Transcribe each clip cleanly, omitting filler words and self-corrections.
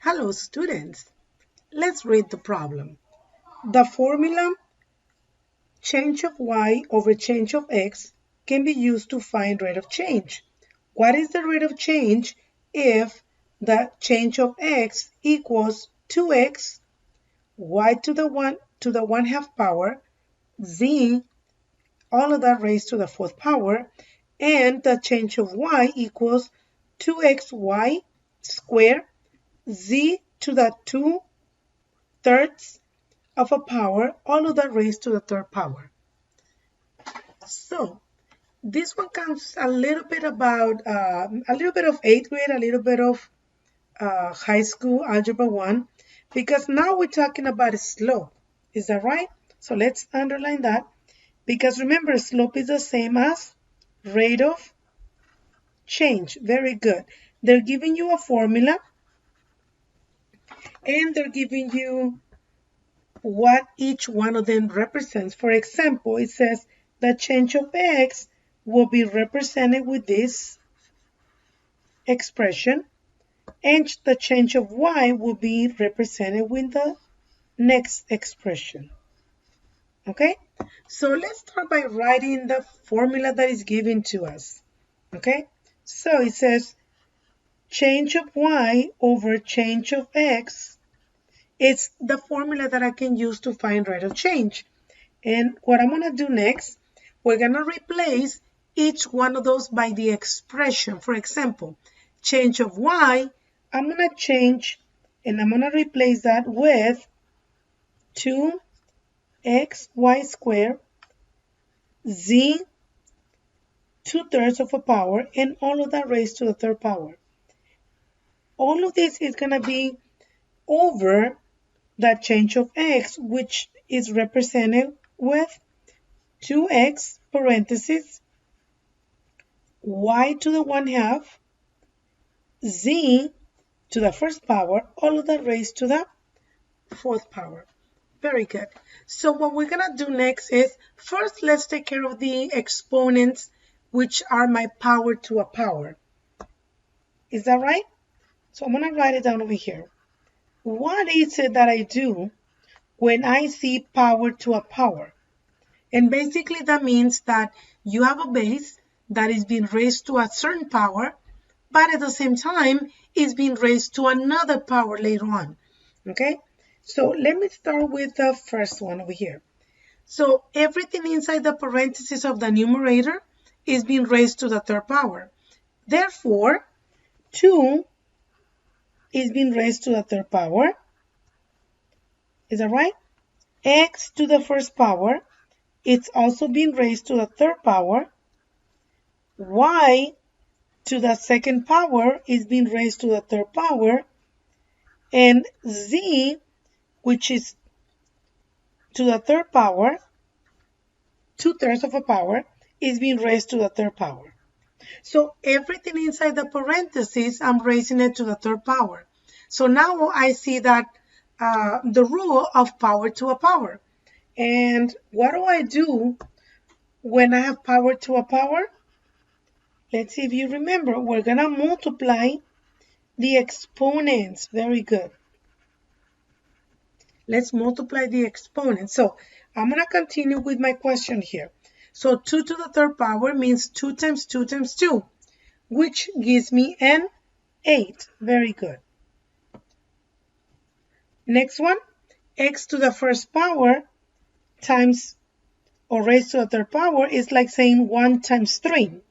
Hello students, let's read the problem. The formula change of y over change of x can be used to find rate of change. What is the rate of change if the change of x equals 2x, y to the 1/2 power, z, all of that raised to the 4th power, and the change of y equals 2xy squared, z to the 2/3 of a power, all of that raised to the 3rd power. So this one comes a little bit about a little bit of 8th grade, a little bit of high school algebra 1, because now we're talking about slope. Is that right? So let's underline that, because remember, slope is the same as rate of change. Very good. They're giving you a formula and they're giving you what each one of them represents. For example, it says the change of x will be represented with this expression, and the change of y will be represented with the next expression. Okay, so let's start by writing the formula that is given to us. Okay, so it says change of y over change of x. It's the formula that I can use to find rate of change. And what I'm going to do next, we're going to replace each one of those by the expression. For example, change of y, I'm going to change and I'm going to replace that with 2xy squared, z 2/3 of a power, and all of that raised to the 3rd power. All of this is going to be over that change of x, which is represented with 2x parentheses y to the 1/2 z to the 1st power, all of that raised to the 4th power. Very good. So what we're going to do next is, first let's take care of the exponents, which are my power to a power. Is that right? So I'm going to write it down over here. What is it that I do when I see power to a power? And basically that means that you have a base that is being raised to a certain power, but at the same time is being raised to another power later on. Okay, so let me start with the first one over here. So everything inside the parentheses of the numerator is being raised to the 3rd power. Therefore, 2 is being raised to the 3rd power. Is that right? X to the 1st power, it's also being raised to the 3rd power. Y to the 2nd power is being raised to the 3rd power. And z, which is to the 3rd power, 2/3 of a power, is being raised to the 3rd power. So everything inside the parentheses, I'm raising it to the 3rd power. So now I see that the rule of power to a power. And what do I do when I have power to a power? Let's see if you remember. We're going to multiply the exponents. Very good. Let's multiply the exponents. So I'm going to continue with my question here. So 2 to the 3rd power means 2 times 2 times 2, which gives me an 8. Very good. Next one, x to the 1st power times or raised to the 3rd power is like saying 1 times 3.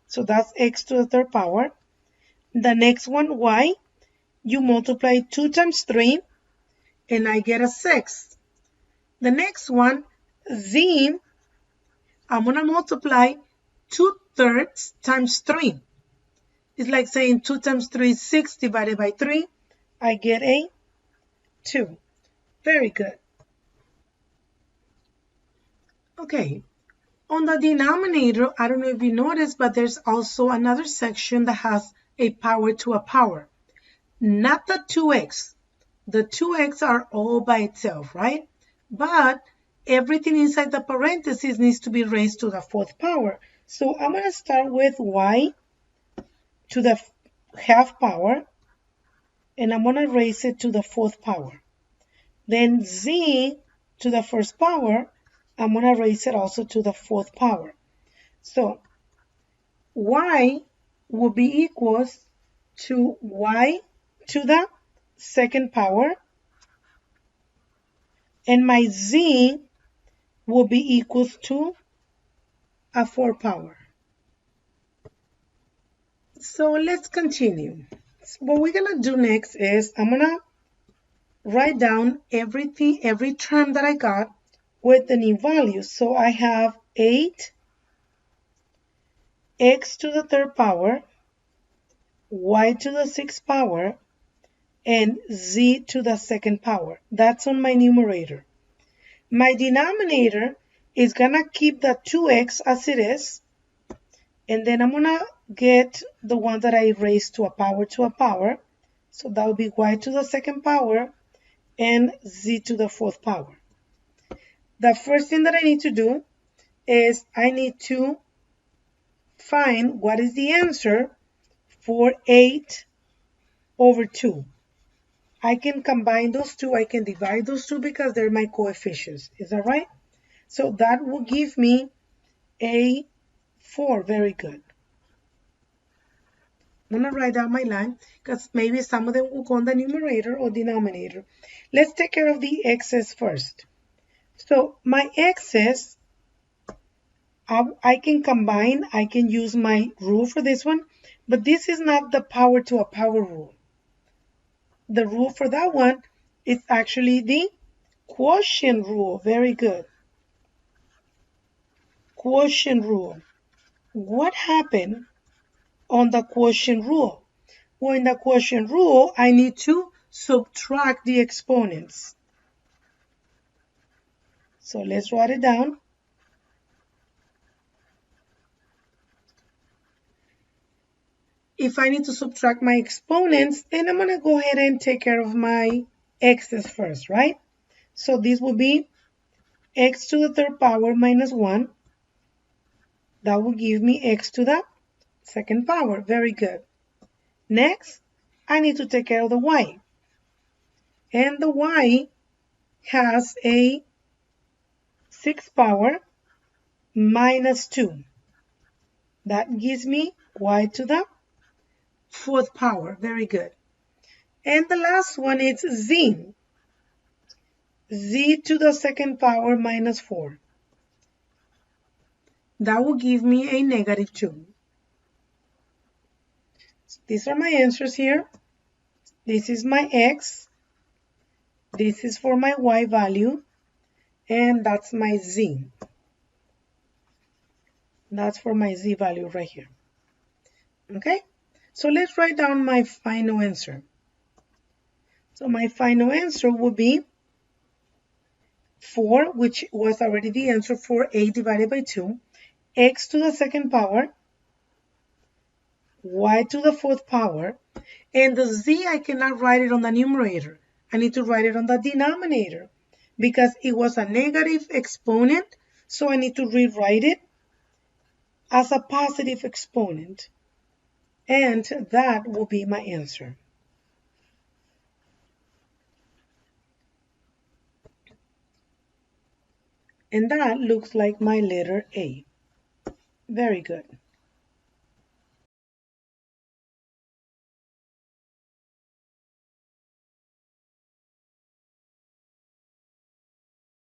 So that's x to the 3rd power. The next one, y, you multiply 2 times 3, and I get a 6. The next one, z, I'm going to multiply 2/3 times 3. It's like saying 2 times 3 is 6 divided by 3. I get a 2. Very good. Okay. On the denominator, I don't know if you noticed, but there's also another section that has a power to a power. Not the 2x. The 2x are all by itself, right? But everything inside the parentheses needs to be raised to the 4th power. So I'm going to start with y to the 1/2 power. and I'm going to raise it to the fourth power. Then z to the first power, I'm going to raise it also to the fourth power. So y will be equals to y to the second power, and my z will be equals to a 4 power. So let's continue. So what we're going to do next is I'm going to write down every term that I got with the new values. So I have 8 x to the third power, y to the sixth power, and z to the second power. That's on my numerator. My denominator is going to keep the 2x as it is, and then I'm going to get the one that I raised to a power. So that would be y to the second power and z to the fourth power. The first thing that I need to do is I need to find what is the answer for 8 over 2. I can combine those two. I can divide those two because they're my coefficients. Is that right? So that will give me a 4. Very good. I'm going to write down my line because maybe some of them will go on the numerator or denominator. Let's take care of the x's first. So my x's, I can combine. I can use my rule for this one, but this is not the power to a power rule. The rule for that one is actually the quotient rule. Very good. Quotient rule. What happened on the quotient rule? Well, in the quotient rule, I need to subtract the exponents. So let's write it down. If I need to subtract my exponents, then I'm going to go ahead and take care of my x's first, right? So this will be x to the third power minus 1. That will give me x to the second power. Very good. Next, I need to take care of the y. And the y has a sixth power minus 2. That gives me y to the fourth power. Very good. And the last one is z. Z to the second power minus 4. That will give me a negative 2. So these are my answers here. This is my x. This is for my y value. And that's my z. That's for my z value right here. Okay? So let's write down my final answer. So my final answer will be 4, which was already the answer for 8 divided by 2, x to the second power, y to the fourth power, and the z, I cannot write it on the numerator. I need to write it on the denominator because it was a negative exponent, so I need to rewrite it as a positive exponent. And that will be my answer. And that looks like my letter A. Very good.